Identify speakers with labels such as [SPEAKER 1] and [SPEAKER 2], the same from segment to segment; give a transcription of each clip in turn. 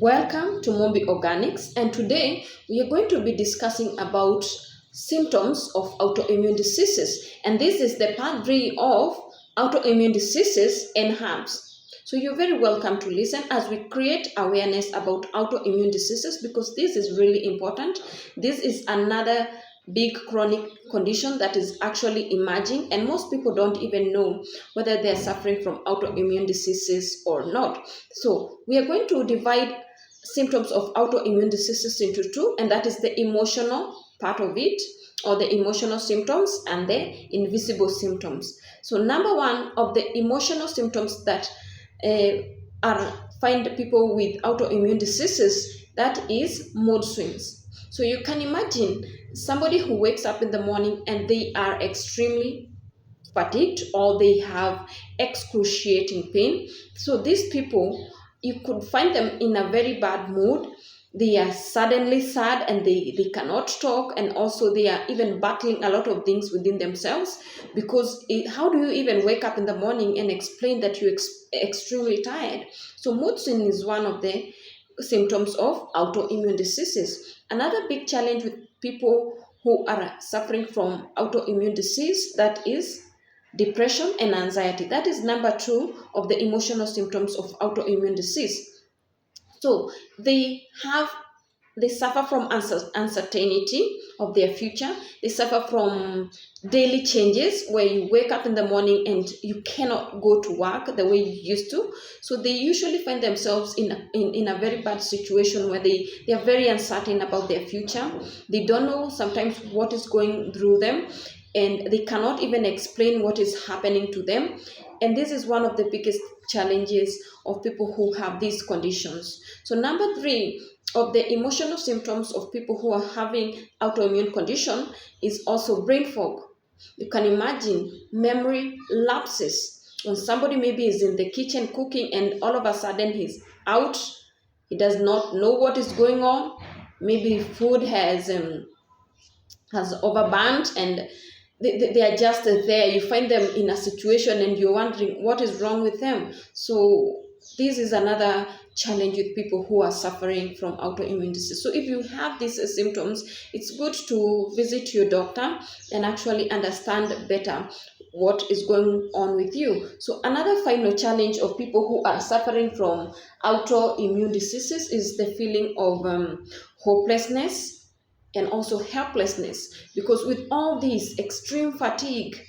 [SPEAKER 1] Welcome to Mombi Organics, and today we are going to be discussing about symptoms of autoimmune diseases, and this is the part 3 of autoimmune diseases and herbs. So you're very welcome to listen as we create awareness about autoimmune diseases, because this is really important. This is another big chronic condition that is actually emerging, and most people don't even know whether they're suffering from autoimmune diseases or not. So we are going to divide symptoms of autoimmune diseases into two, and that is the emotional part of it, or the emotional symptoms, and the invisible symptoms. So number one of the emotional symptoms that find people with autoimmune diseases, that is mood swings. So you can imagine somebody who wakes up in the morning and they are extremely fatigued, or they have excruciating pain. So these people, you could find them in a very bad mood. They are suddenly sad and they cannot talk, and also they are even battling a lot of things within themselves, because how do you even wake up in the morning and explain that you're extremely tired? So mood swing is one of the symptoms of autoimmune diseases. Another big challenge with people who are suffering from autoimmune disease, that is depression and anxiety. That is number 2 of the emotional symptoms of autoimmune disease. So they suffer from uncertainty of their future. They suffer from daily changes, where you wake up in the morning and you cannot go to work the way you used to. So they usually find themselves in a very bad situation, where they are very uncertain about their future. They don't know sometimes what is going through them, and they cannot even explain what is happening to them. And this is one of the biggest challenges of people who have these conditions. So number 3 of the emotional symptoms of people who are having autoimmune condition is also brain fog. You can imagine memory lapses. When somebody maybe is in the kitchen cooking and all of a sudden he's out, he does not know what is going on. Maybe food has overburnt, and they are just there. You find them in a situation and you're wondering what is wrong with them. So this is another challenge with people who are suffering from autoimmune disease. So if you have these symptoms, it's good to visit your doctor and actually understand better what is going on with you. So another final challenge of people who are suffering from autoimmune diseases is the feeling of hopelessness and also helplessness, because with all these extreme fatigue,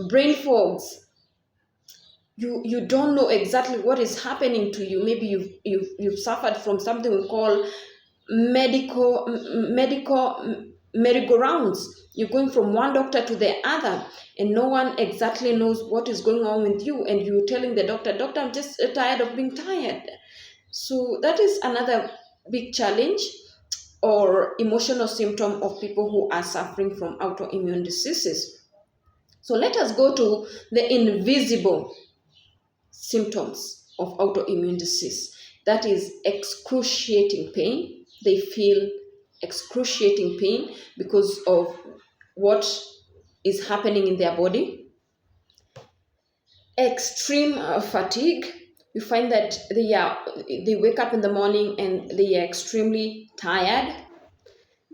[SPEAKER 1] brain fogs, you don't know exactly what is happening to you. Maybe you've suffered from something we call medical merry-go-rounds. You're going from one doctor to the other, and no one exactly knows what is going on with you, and you're telling the doctor, I'm just tired of being tired. So that is another big challenge or emotional symptom of people who are suffering from autoimmune diseases. So let us go to the invisible symptoms of autoimmune disease. That is excruciating pain. They feel excruciating pain because of what is happening in their body. Extreme fatigue. You find that they wake up in the morning and they are extremely tired.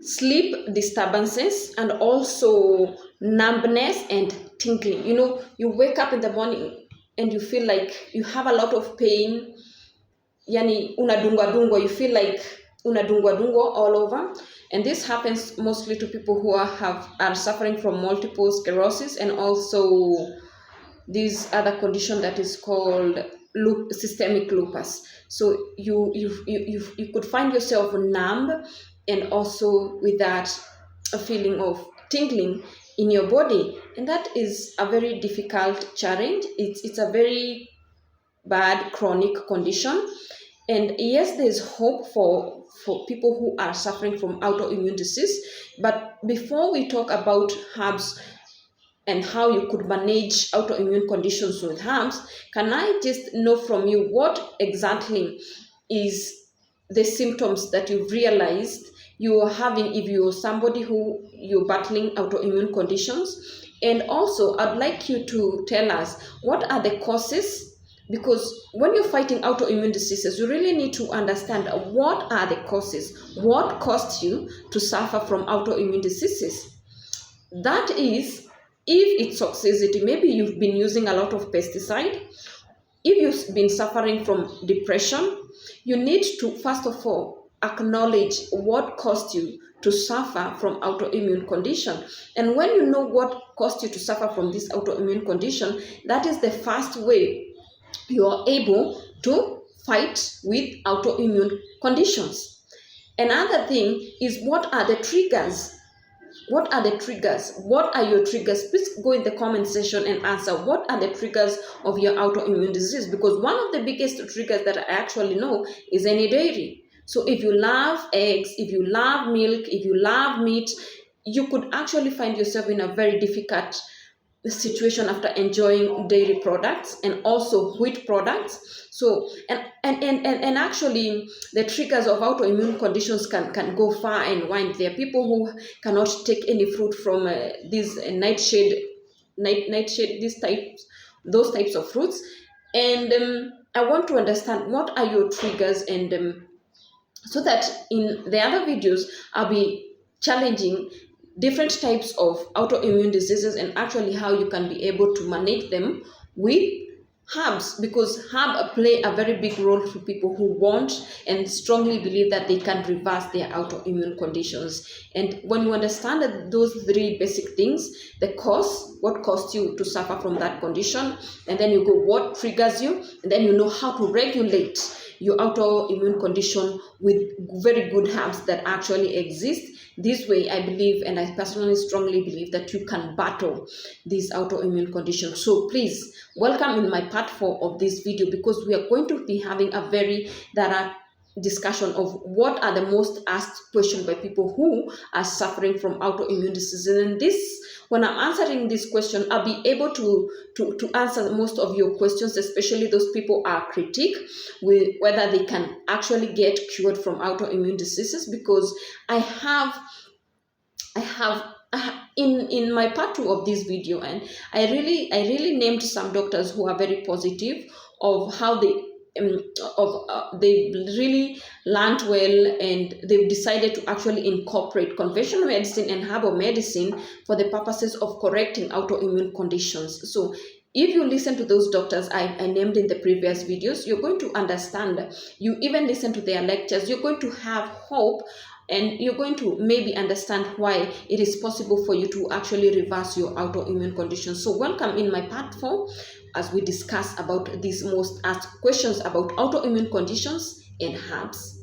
[SPEAKER 1] Sleep disturbances, and also numbness and tingling. You wake up in the morning and you feel like you have a lot of pain. Yani unadungwa, you feel like unadungwa all over. And this happens mostly to people who are suffering from multiple sclerosis, and also this other condition that is called systemic lupus. So you could find yourself numb, and also with that a feeling of tingling in your body, and that is a very difficult challenge. It's a very bad chronic condition. And yes, there's hope for people who are suffering from autoimmune disease. But before we talk about herbs and how you could manage autoimmune conditions with herbs, can I just know from you what exactly is the symptoms that you've realized you are having if you're somebody who you're battling autoimmune conditions? And also, I'd like you to tell us what are the causes because when you're fighting autoimmune diseases, you really need to understand what are the causes, what caused you to suffer from autoimmune diseases. That is, if it's toxicity, maybe you've been using a lot of pesticide. If you've been suffering from depression, you need to first of all acknowledge what caused you to suffer from autoimmune condition. And when you know what caused you to suffer from this autoimmune condition, that is the first way you are able to fight with autoimmune conditions. Another thing is, what are the triggers? What are the triggers? What are your triggers? Please go in the comment section and answer. What are the triggers of your autoimmune disease? Because one of the biggest triggers that I actually know is any dairy. So if you love eggs, if you love milk, if you love meat, you could actually find yourself in a very difficult situation after enjoying dairy products and also wheat products. So and actually the triggers of autoimmune conditions can go far and wide. There are people who cannot take any fruit from these nightshade, those types of fruits. And I want to understand what are your triggers, and so that in the other videos I'll be challenging different types of autoimmune diseases and actually how you can be able to manage them with herbs, because herbs play a very big role for people who want and strongly believe that they can reverse their autoimmune conditions. And when you understand those three basic things, the cause, what caused you to suffer from that condition, and then you go what triggers you, and then you know how to regulate your autoimmune condition with very good herbs that actually exist. This way, I believe, and I personally strongly believe, that you can battle these autoimmune conditions. So please, welcome in my part 4 of this video, because we are going to be having a very direct discussion of what are the most asked questions by people who are suffering from autoimmune diseases. And this, when I'm answering this question, I'll be able to answer most of your questions, especially those people are critique with whether they can actually get cured from autoimmune diseases, because I have in my part 2 of this video, and I really named some doctors who are very positive of how they they really learned well, and they've decided to actually incorporate conventional medicine and herbal medicine for the purposes of correcting autoimmune conditions. So if you listen to those doctors I named in the previous videos, you're going to understand. You even listen to their lectures, you're going to have hope, and you're going to maybe understand why it is possible for you to actually reverse your autoimmune condition. So welcome in my part 4 as we discuss about these most asked questions about autoimmune conditions and herbs.